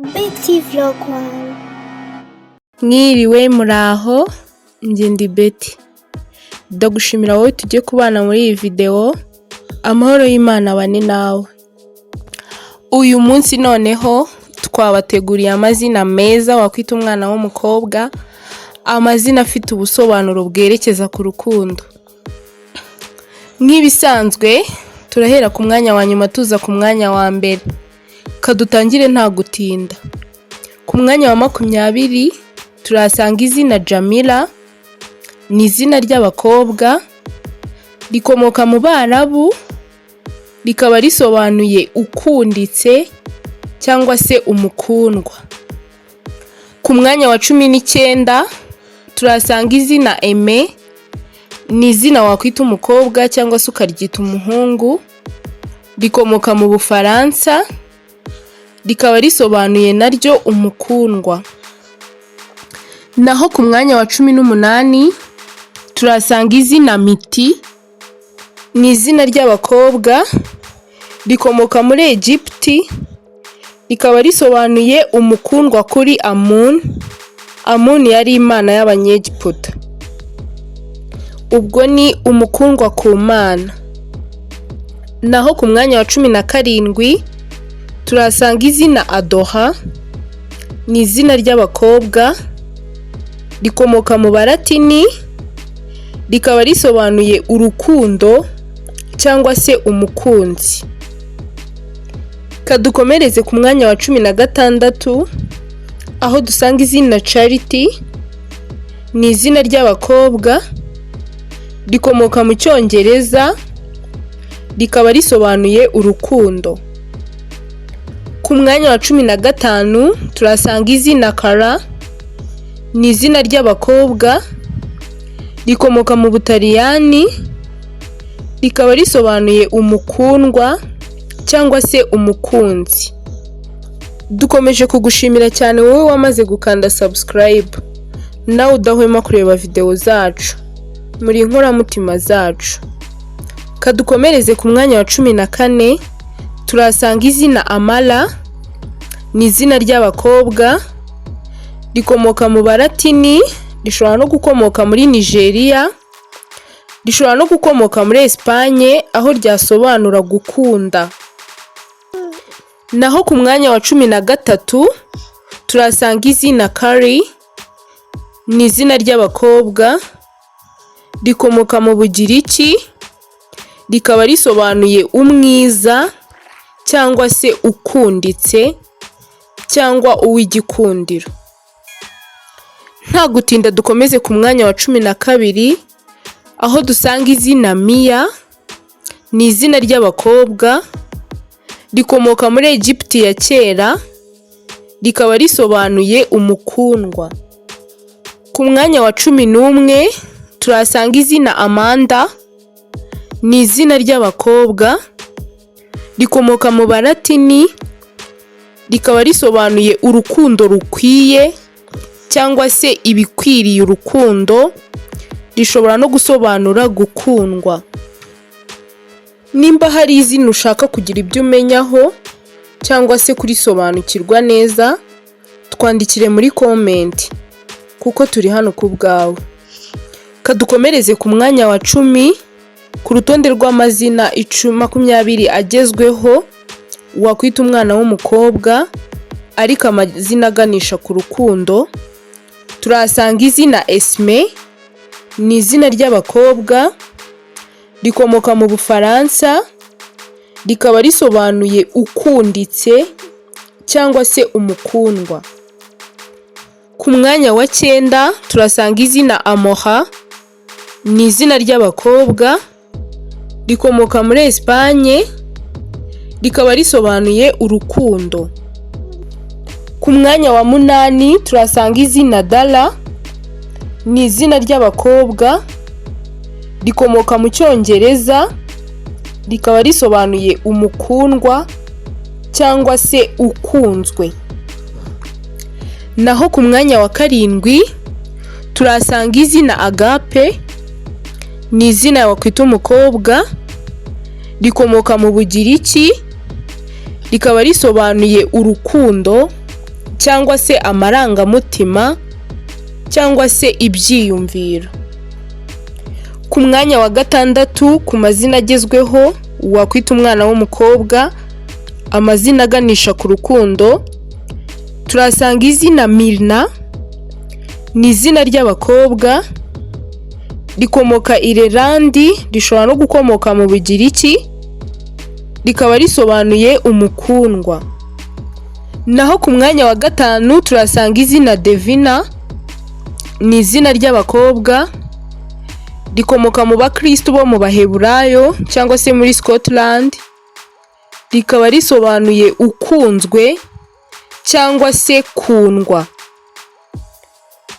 Betty Vlog One. Mwiriwe muraho, njye ndi Betty. Ndagushimira wowe tujye kubana muri iyi video. Amahoro y'Imana abane nawe. Uyu munsi noneho twabateguriye amazina meza wakwita umwana w'umukobwa, amazina afite ubusobanuro bwerekeza ku rukundo. Nk'ibisanzwe turahera ku mwanya wa nyuma tuza ku mwanya wa mbere. Kadutangire nta gutinda. Ku mwanya wa 20 turasanga izina Jamila, ni izina ry'abakobwa, rikomoka mu Barabu, rikaba risobanuye ukunditse cyangwa se umukundwa. Ku mwanya wa 19 turasanga izina Aime, ni izina wakwita umukobwa cyangwa se ukaryita umuhungu, rikomoka mu Bufaransa, rikaba risobanuye naryo umukundwa. Naho ku mwanya wa 18 turasanga izina Miti, ni izina ry'abakobwa, rikomoka muri Egypti, rikaba risobanuye umukundwa kuri Amun. Amun yari imana y'Abanyegiputa, ubwo ni umukundwa ku Mana. Naho ku mwanya wa 17 turasanga izina Adoha, ni izina ry'abakobwa, rikomoka mu Baratini, rikaba risobanuye urukundo cyangwa se umukunzi. Kadukomereze ku mwanya wa 16 aho dusanga izina Charity, ni izina ry'abakobwa, rikomoka mu Cyongereza, rikaba risobanuye urukundo. Ku mwanya wa 15 turasanga izina Kara, ni izina ry'abakobwa, rikomoka mu Butaliyani, rikaba risobanuye umukundwa cyangwa se umukunzi. Dukomeje kugushimira cyane wowe wamaze gukanda subscribe, nawe udahwema kureba video zacu muri inkoramutima zacu. Kadukomereze ku mwanya wa 14 turasanga izina Amala, ni izina ry'abakobwa, rikomoka mu Baratini, rishobora no gukomoka muri Nigeria, rishobora no gukomoka muri Espagne aho ryasobanura gukunda. Naho ku mwanya wa 13 turasanga izina Kari, ni izina ry'abakobwa, rikomoka mu Bugiriki, rikaba risobanuye umwiza cyangwa se ukunditse cyangwa uw'igikundiro. Nta gutinda dukomeze ku mwanya wa 12 aho dusanga izina Mia, ni izina ry'abakobwa, rikomoka muri Egypti ya kera, rikaba risobanuye umukundwa. Ku mwanya wa 11 turasanga izina Amanda, ni izina ry'abakobwa, rikomoka mu Baratini, rikaba risobanuye urukundo rukwiye cyangwa se ibikwiriye urukundo, rishobora no gusobanura gukundwa. Nimba hari izina ushaka kugira ibyo umenyaho cyangwa se kurisobanukirwa neza, twandikire muri comment kuko turi hano ku bwawe. Kadukomereze ku mwanya wa 10 ku rutonde rw'amazina 20 agezweho wakwita umwana w'umukobwa ariko amazina aganisha ku rukundo. Turasanga izina Esme, ni izina ry'abakobwa, rikomoka mu Bufaransa, rikaba risobanuye ukunditse cyangwa se umukundwa. Ku mwanya wa 9 turasanga izina Amoha, ni izina ry'abakobwa, rikomoka muri Espagne, rikaba risobanuye urukundo. Ku mwanya wa 8 turasanga izina Dala, ni izina ry'abakobwa, rikomoka mu Cyongereza, rikaba risobanuye umukundwa cyangwa se ukunzwe. Naho ku mwanya wa 7 turasanga izina Agape, ni izina wakwita umukobwa, rikomoka mu Bugiriki, rikaba risobanuye urukundo cyangwa se amarangamutima cyangwa se ibyiyumviro. Ku mwanya wa gatandatu ku mazina agezweho wakwita umwana w'umukobwa, amazina aganisha ku rukundo, turasanga izina Mirna. Ni izina ry'abakobwa rikomoka Irelandi, rishobora no gukomoka mu Bugiriki, rikaba risobanuye umukundwa. Naho ku mwanya wa gatanu turasanga izina Devina. Ni izina ry'abakobwa rikomoka mu bakristo bo mu Baheburayo cyangwa se muri Scotland, rikaba risobanuye ukunzwe cyangwa se kundwa.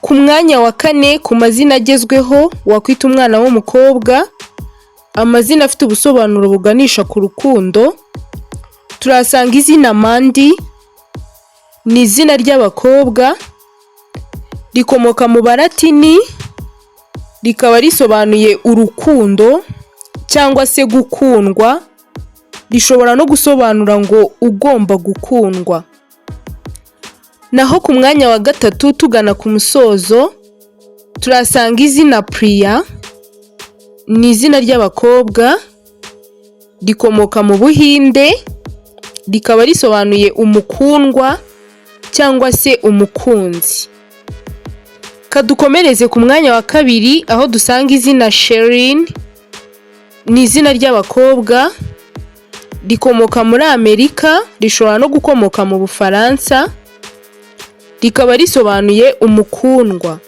Ku mwanya wa kane ku mazina agezweho wakwita umwana w'umukobwa, amazina afite ubusobanuro buganisha ku rukundo, turasanga izina Mandy. Ni izina ry'abakobwa rikomoka mu Balatini, rikaba risobanuye urukundo cyangwa se gukundwa, rishobora no gusobanura ngo ugomba gukundwa. Naho ku mwanya wa gatatu tugana ku musozo turasanga izina Priya. Ni izina ry'abakobwa rikomoka mu Buhinde, rikaba risobanuye umukundwa cyangwa se umukunzi. Kadukomereze ku mwanya wa kabiri aho dusanga izina Sherin. Ni izina ry'abakobwa rikomoka muri Amerika, rishobora no gukomoka mu Bufaransa, rikaba risobanuye umukundwa.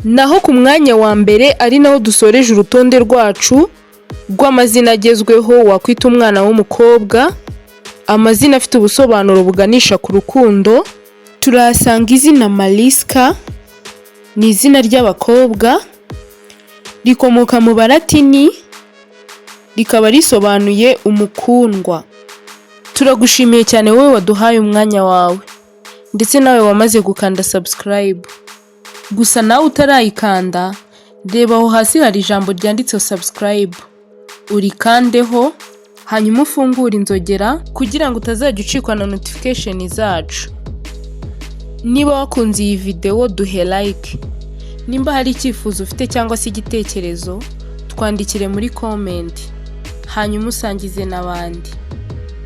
Naho ku mwanya wa mbere ari naho dusoreje urutonde rwacu rw'amazina agezweho wakwita umwana w'umukobwa, amazina afite ubusobanuro buganisha ku rukundo, turahasanga izina Mariska. Ni izina ry'abakobwa rikomoka mu Balatini, rikaba risobanuye umukundwa. Turagushimiye cyane wowe waduhaye umwanya wawe ndetse nawe wamaze gukanda subscribe. Gusa nawe utarayikanda, reba aho hasi hari ijambo ryanditseho subscribe, urikandeho hanyuma ufungure inzogera kugira ngo utazajya ucikwa na notification zacu. Niba wakunze iyi video duhe like. Nimba hari icyifuzo ufite cyangwa se igitekerezo, twandikire muri comment hanyuma usangize n'abandi.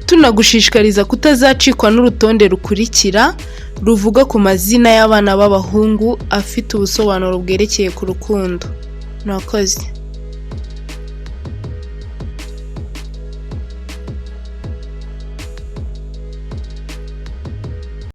Tunagushishikariza kutazacikwa n'urutonde rukurikira ruvuga ku mazina y'abana b'abahungu afite ubusobanuro bwerekeye ku rukundo. Murakoze.